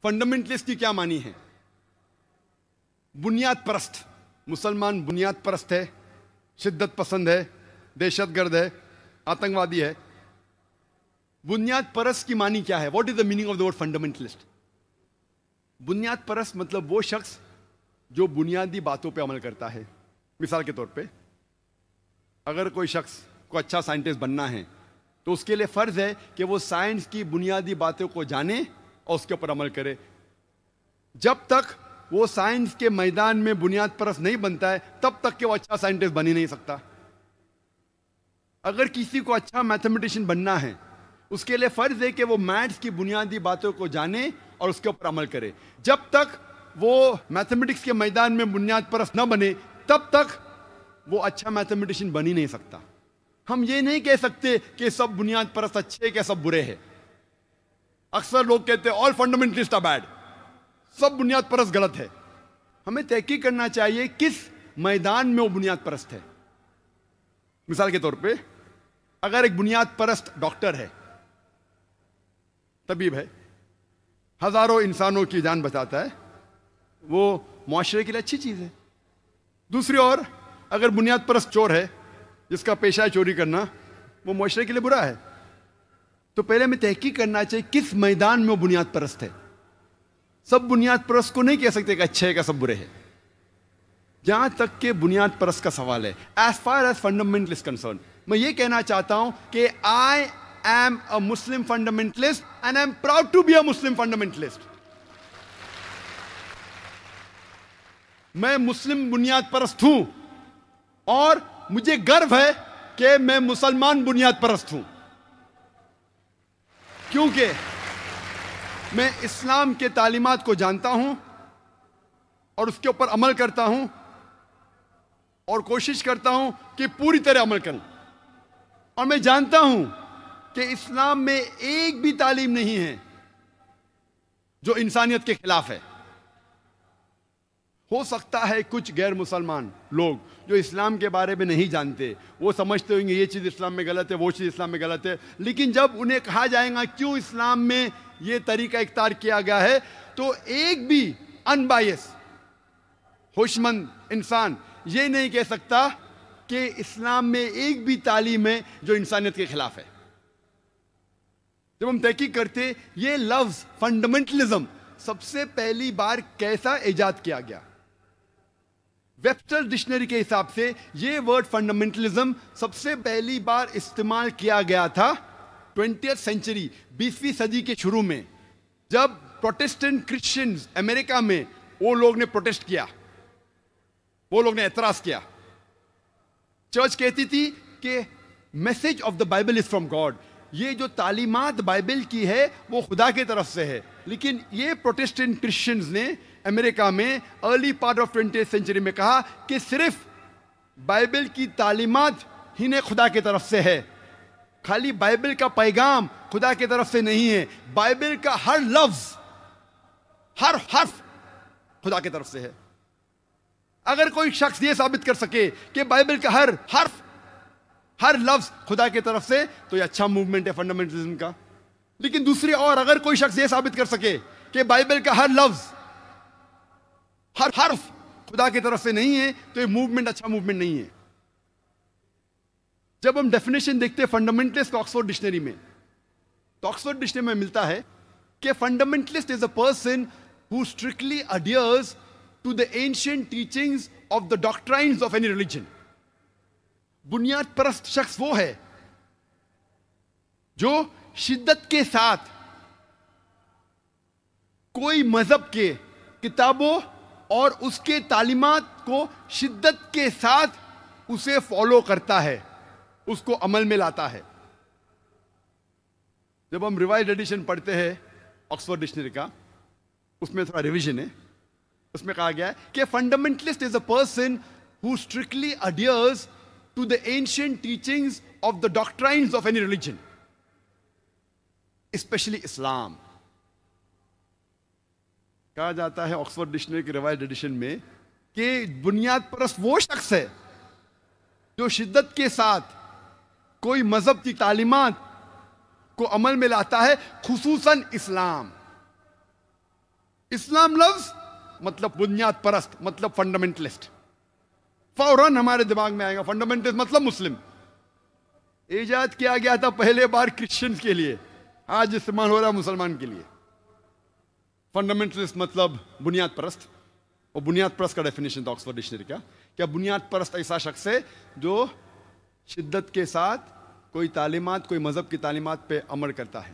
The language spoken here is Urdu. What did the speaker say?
فنڈامنٹلسٹ کی کیا معنی ہے؟ بنیاد پرست. مسلمان بنیاد پرست ہے، شدت پسند ہے، دہشت گرد ہے، آتنکوادی ہے. بنیاد پرست کی معنی کیا ہے؟ What is the meaning of the word fundamentalist? بنیاد پرست مطلب وہ شخص جو بنیادی باتوں پہ عمل کرتا ہے. مثال کے طور پہ اگر کوئی شخص کو اچھا سائنٹسٹ بننا ہے تو اس کے لیے فرض ہے کہ وہ سائنس کی بنیادی باتوں کو جانے اور اس کے اوپر عمل کرے. جب تک وہ سائنس کے میدان میں بنیاد پرست نہیں بنتا ہے تب تک کہ وہ اچھا سائنٹسٹ بن ہی نہیں سکتا. اگر کسی کو اچھا میتھمیٹیشین بننا ہے اس کے لیے فرض ہے کہ وہ میتھس کی بنیادی باتوں کو جانے اور اس کے اوپر عمل کرے. جب تک وہ میتھمیٹکس کے میدان میں بنیاد پرست نہ بنے تب تک وہ اچھا میتھمیٹیشین بن ہی نہیں سکتا. ہم یہ نہیں کہہ سکتے کہ سب بنیاد پرست اچھے کہ سب برے ہیں. اکثر لوگ کہتے ہیں آل فنڈامنٹلسٹ آر بیڈ، سب بنیاد پرست غلط ہے. ہمیں تحقیق کرنا چاہیے کس میدان میں وہ بنیاد پرست ہے. مثال کے طور پہ اگر ایک بنیاد پرست ڈاکٹر ہے، طبیب ہے، ہزاروں انسانوں کی جان بچاتا ہے، وہ معاشرے کے لیے اچھی چیز ہے. دوسری اور اگر بنیاد پرست چور ہے جس کا پیشہ ہے چوری کرنا، وہ معاشرے کے لیے برا ہے. تو پہلے ہمیں تحقیق کرنا چاہیے کس میدان میں وہ بنیاد پرست ہے. سب بنیاد پرست کو نہیں کہہ سکتے کہ اچھے کہ سب برے ہیں. جہاں تک کہ بنیاد پرست کا سوال ہے، as far as fundamental is concern, میں یہ کہنا چاہتا ہوں کہ I am a Muslim fundamentalist and I am proud to be a Muslim fundamentalist. میں مسلم بنیاد پرست ہوں اور مجھے گرو ہے کہ میں مسلمان بنیاد پرست ہوں، کیونکہ میں اسلام کے تعلیمات کو جانتا ہوں اور اس کے اوپر عمل کرتا ہوں اور کوشش کرتا ہوں کہ پوری طرح عمل کروں. اور میں جانتا ہوں کہ اسلام میں ایک بھی تعلیم نہیں ہے جو انسانیت کے خلاف ہے. ہو سکتا ہے کچھ غیر مسلمان لوگ جو اسلام کے بارے میں نہیں جانتے وہ سمجھتے ہوں گے یہ چیز اسلام میں غلط ہے، وہ چیز اسلام میں غلط ہے، لیکن جب انہیں کہا جائے گا کیوں اسلام میں یہ طریقہ اختیار کیا گیا ہے تو ایک بھی ان بائیس ہوش مند انسان یہ نہیں کہہ سکتا کہ اسلام میں ایک بھی تعلیم ہے جو انسانیت کے خلاف ہے. جب ہم تحقیق کرتے یہ لفظ فنڈامنٹلزم سب سے پہلی بار کیسا ایجاد کیا گیا، ویبسٹر ڈکشنری کے حساب سے یہ ورڈ فنڈامنٹلزم سب سے پہلی بار استعمال کیا گیا تھا 20th سینچری، 20ویں صدی کے شروع میں، جب پروٹسٹنٹ کرسچنز امریکہ میں وہ لوگ نے پروٹسٹ کیا، وہ لوگ نے اعتراض کیا. چرچ کہتی تھی کہ message of the Bible is from God, یہ جو تعلیمات بائبل کی ہے وہ خدا کی طرف سے ہے. لیکن یہ پروٹسٹنٹ کرسچنز نے امریکہ میں early part of 20th century میں کہا کہ صرف بائبل کی تعلیمات ہی نے خدا کی طرف سے ہے، خالی بائبل کا پیغام خدا کی طرف سے نہیں ہے، بائبل کا ہر لفظ ہر حرف خدا کی طرف سے ہے. اگر کوئی شخص یہ ثابت کر سکے کہ بائبل کا ہر حرف ہر لفظ خدا کی طرف سے تو یہ اچھا موومنٹ ہے فنڈامنٹلزم کا. لیکن دوسری اور اگر کوئی شخص یہ ثابت کر سکے کہ بائبل کا ہر لفظ ہر حرف خدا کی طرف سے نہیں ہے تو یہ موومنٹ اچھا موومنٹ نہیں ہے. جب ہم ڈیفینیشن دیکھتے ہیں فنڈامنٹلسٹ کو آکسفورڈ ڈکشنری میں تو آکسفورڈ ڈکشنری میں ملتا ہے کہ fundamentalist is a person who strictly adheres to the ancient teachings of the doctrines of any religion. بنیاد پرست شخص وہ ہے جو شدت کے ساتھ کوئی مذہب کے کتابوں اور اس کے تعلیمات کو شدت کے ساتھ اسے فالو کرتا ہے، اس کو عمل میں لاتا ہے. جب ہم ریوائزڈ ایڈیشن پڑھتے ہیں آکسفورڈ ڈکشنری کا، اس میں تھوڑا ریویژن ہے. اس میں کہا گیا ہے کہ fundamentalist is a person who strictly adheres to the ancient teachings of the doctrines of any religion especially Islam. کہا جاتا ہے آکسفورڈ ڈکشنری کی ریوائزڈ ایڈیشن میں کہ بنیاد پرست وہ شخص ہے جو شدت کے ساتھ کوئی مذہب کی تعلیمات کو عمل میں لاتا ہے، خصوصاً اسلام. اسلام لفظ مطلب بنیاد پرست، مطلب فنڈامنٹلسٹ، فوراً ہمارے دماغ میں آئے گا فنڈامنٹلسٹ مطلب مسلم. ایجاد کیا گیا تھا پہلے بار کرسچن کے لیے، آج استعمال ہو رہا ہے مسلمان کے لیے. فنڈامنٹلسٹ مطلب بنیاد پرست. اور بنیاد پرست کا ڈیفینیشن تھا آکسفورڈ ڈکشنری کا، کیا بنیاد پرست ایسا شخص ہے جو شدت کے ساتھ کوئی تعلیمات، کوئی مذہب کی تعلیمات پہ عمل کرتا ہے.